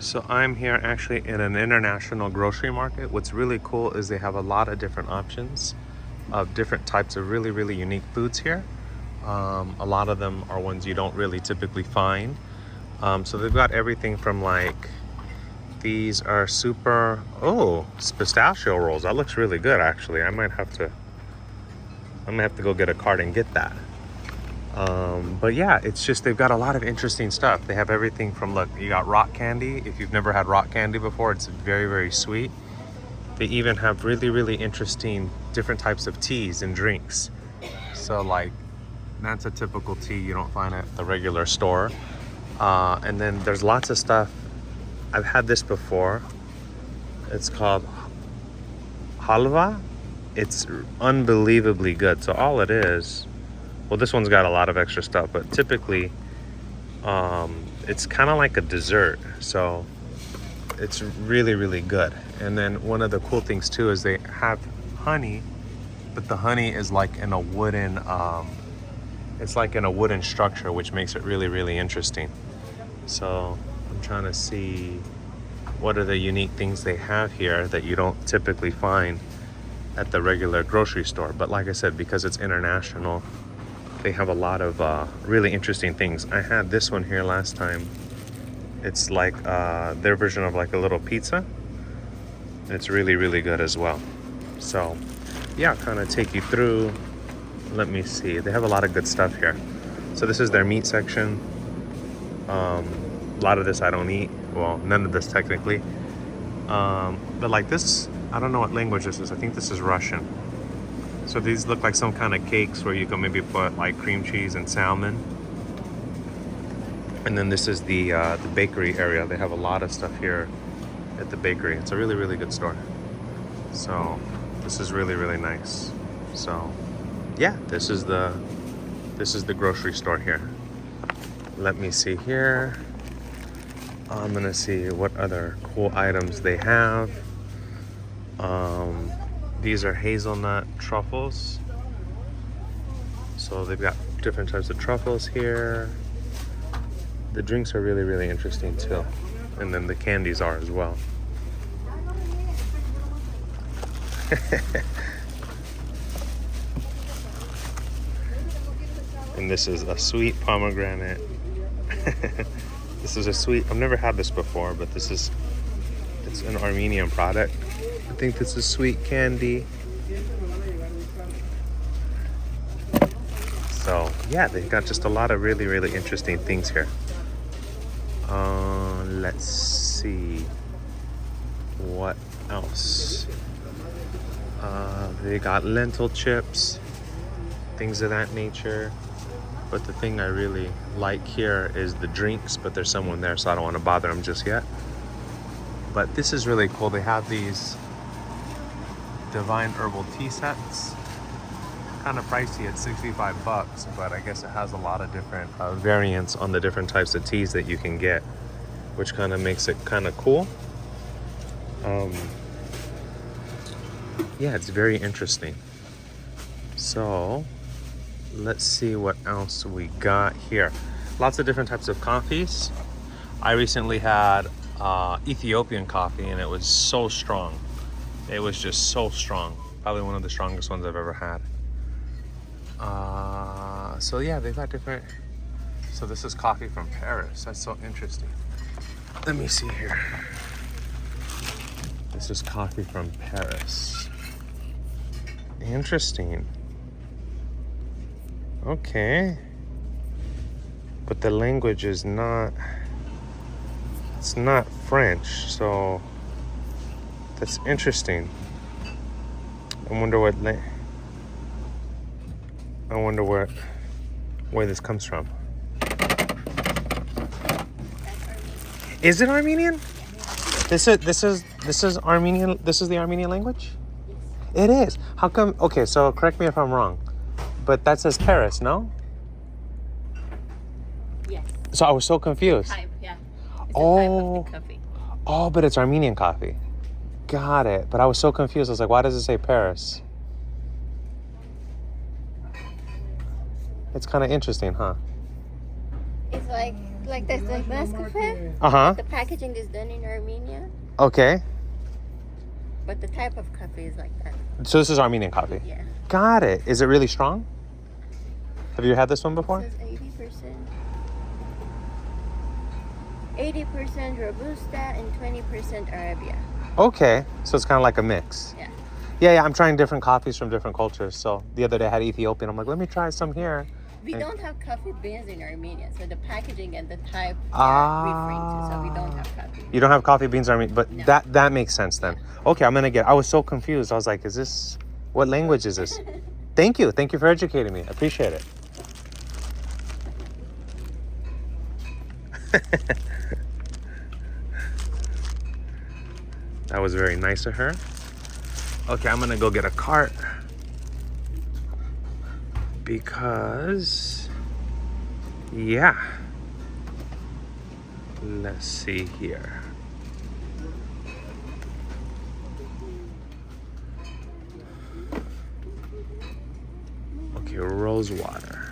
So I'm here actually in an international grocery market. What's really cool is they have a lot of different options of different types of really, really unique foods here. A lot of them are ones you don't really typically find. So they've got everything from like, these are super, oh, pistachio rolls. That looks really good actually. I'm gonna have to go get a cart and get that. But yeah, it's just, they've got a lot of interesting stuff. They have everything from, look, you got rock candy. If you've never had rock candy before, it's very, very sweet. They even have really, really interesting different types of teas and drinks. So like, that's a typical tea you don't find at the regular store. And then there's lots of stuff. I've had this before. It's called halwa. It's unbelievably good. So all it is, well, this one's got a lot of extra stuff, but typically it's kind of like a dessert. So it's really, really good. And then one of the cool things too is they have honey, but the honey is like in a wooden, it's like in a wooden structure, which makes it really, really interesting. So I'm trying to see what are the unique things they have here that you don't typically find at the regular grocery store. But like I said, because it's international, they have a lot of really interesting things. I had this one here last time. It's like their version of like a little pizza. It's really, really good as well. So yeah, kind of take you through. Let me see. They have a lot of good stuff here. So this is their meat section. A lot of this I don't eat. Well, none of this technically. But like this, I don't know what language this is. I think this is Russian. So these look like some kind of cakes where you can maybe put like cream cheese and salmon. And then this is the bakery area. They have a lot of stuff here at the bakery. It's a really, really good store. So this is really, really nice. So yeah, this is the grocery store here. Let me see here. I'm gonna see what other cool items they have. These are hazelnut truffles. So they've got different types of truffles here. The drinks are really, really interesting too. And then the candies are as well. And this is a sweet pomegranate. This is a sweet, I've never had this before, but it's an Armenian product. I think this is sweet candy. So yeah, they've got just a lot of really, really interesting things here. Let's see what else. They got lentil chips, things of that nature. But the thing I really like here is the drinks, but there's someone there, so I don't want to bother them just yet. But this is really cool. They have these divine herbal tea sets. Kind of pricey at $65, but I guess it has a lot of different variants on the different types of teas that you can get, which kind of makes it kind of cool. Yeah, it's very interesting. So let's see what else we got here. Lots of different types of coffees. I recently had Ethiopian coffee, and it was so strong. It was just so strong. Probably one of the strongest ones I've ever had. So yeah, they've got different. So this is coffee from Paris. That's so interesting. Let me see here. This is coffee from Paris. Interesting. Okay. But the language is not, it's not French, so that's interesting. I wonder where this comes from. Is it Armenian? This is Armenian. This is the Armenian language? It is. How come? Okay, so correct me if I'm wrong, but that says Paris, no? Yes. So I was so confused. Type, yeah. It's Oh. a type of coffee. Oh, but it's Armenian coffee. Got it. But I was so confused. I was like, why does it say Paris? It's kind of interesting, huh? It's like Like that's like Nescafe. Uh-huh. The packaging is done in Armenia, Okay. but the type of coffee is like that. So this is Armenian coffee. Yeah. Got it. Is it really strong? Have you had this one before? It says 80%. 80% Robusta and 20% Arabia. Okay. So it's kind of like a mix. Yeah. Yeah, I'm trying different coffees from different cultures. So the other day I had Ethiopian. I'm like, let me try some here. We don't have coffee beans in Armenia, so the packaging and the type Ah. referring to. So we don't have coffee. You don't have coffee beans, but No. that makes sense then. Okay, I was so confused. I was like, what language is this? Thank you for educating me. I appreciate it. That was very nice of her. Okay, I'm gonna go get a cart because, yeah. Let's see here. Okay, rose water.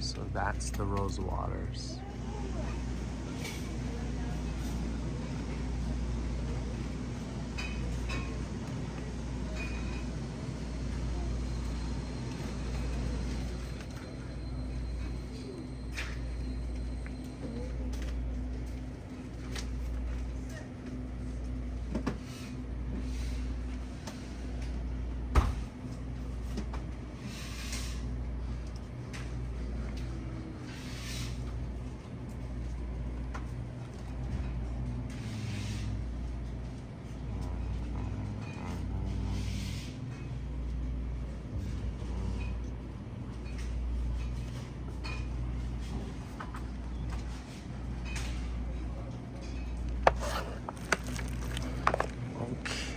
So that's the rose waters.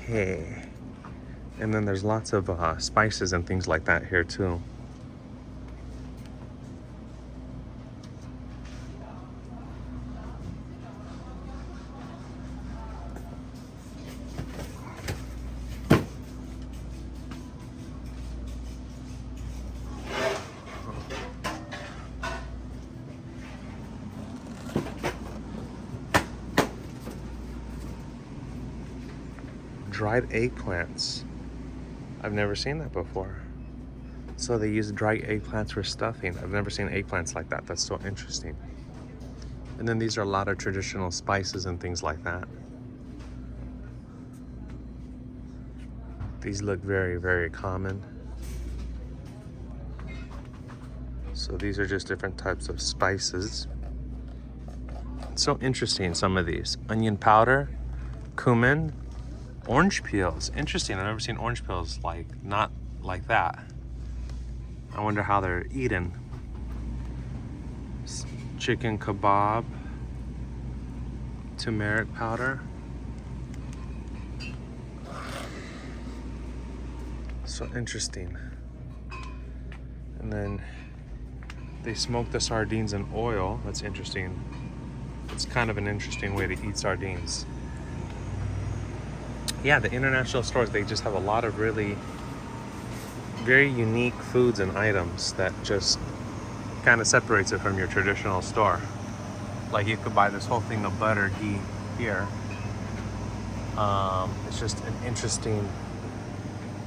Okay. And then there's lots of spices and things like that here too. Dried eggplants. I've never seen that before. So they use dried eggplants for stuffing. I've never seen eggplants like that. That's so interesting. And then these are a lot of traditional spices and things like that. These look very, very common. So these are just different types of spices. It's so interesting, some of these. Onion powder, cumin, orange peels. Interesting. I've never seen orange peels not like that. I wonder how they're eaten. Chicken kebab, turmeric powder. So interesting. And then they smoke the sardines in oil. That's interesting. It's kind of an interesting way to eat sardines. Yeah, the international stores, they just have a lot of really very unique foods and items that just kind of separates it from your traditional store. Like you could buy this whole thing of butter ghee here. It's just an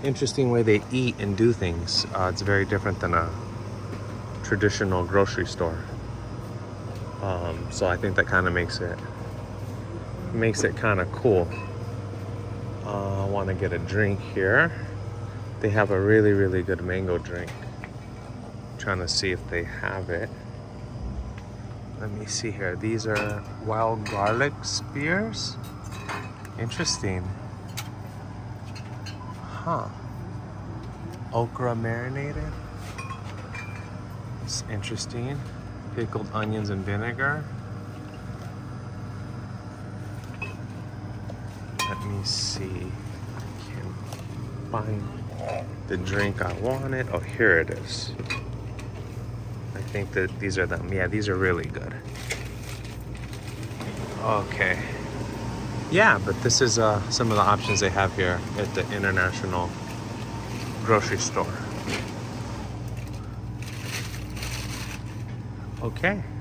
interesting way they eat and do things. It's very different than a traditional grocery store. So I think that kind of makes it kind of cool. I want to get a drink here. They have a really, really good mango drink. Trying to see if they have it. Let me see here. These are wild garlic spears. Interesting. Huh. Okra marinated. It's interesting. Pickled onions and vinegar. Let me see. I can't find the drink I wanted. Oh, here it is. I think that these are them. Yeah, these are really good. Okay. Yeah, but this is some of the options they have here at the International Grocery Store. Okay.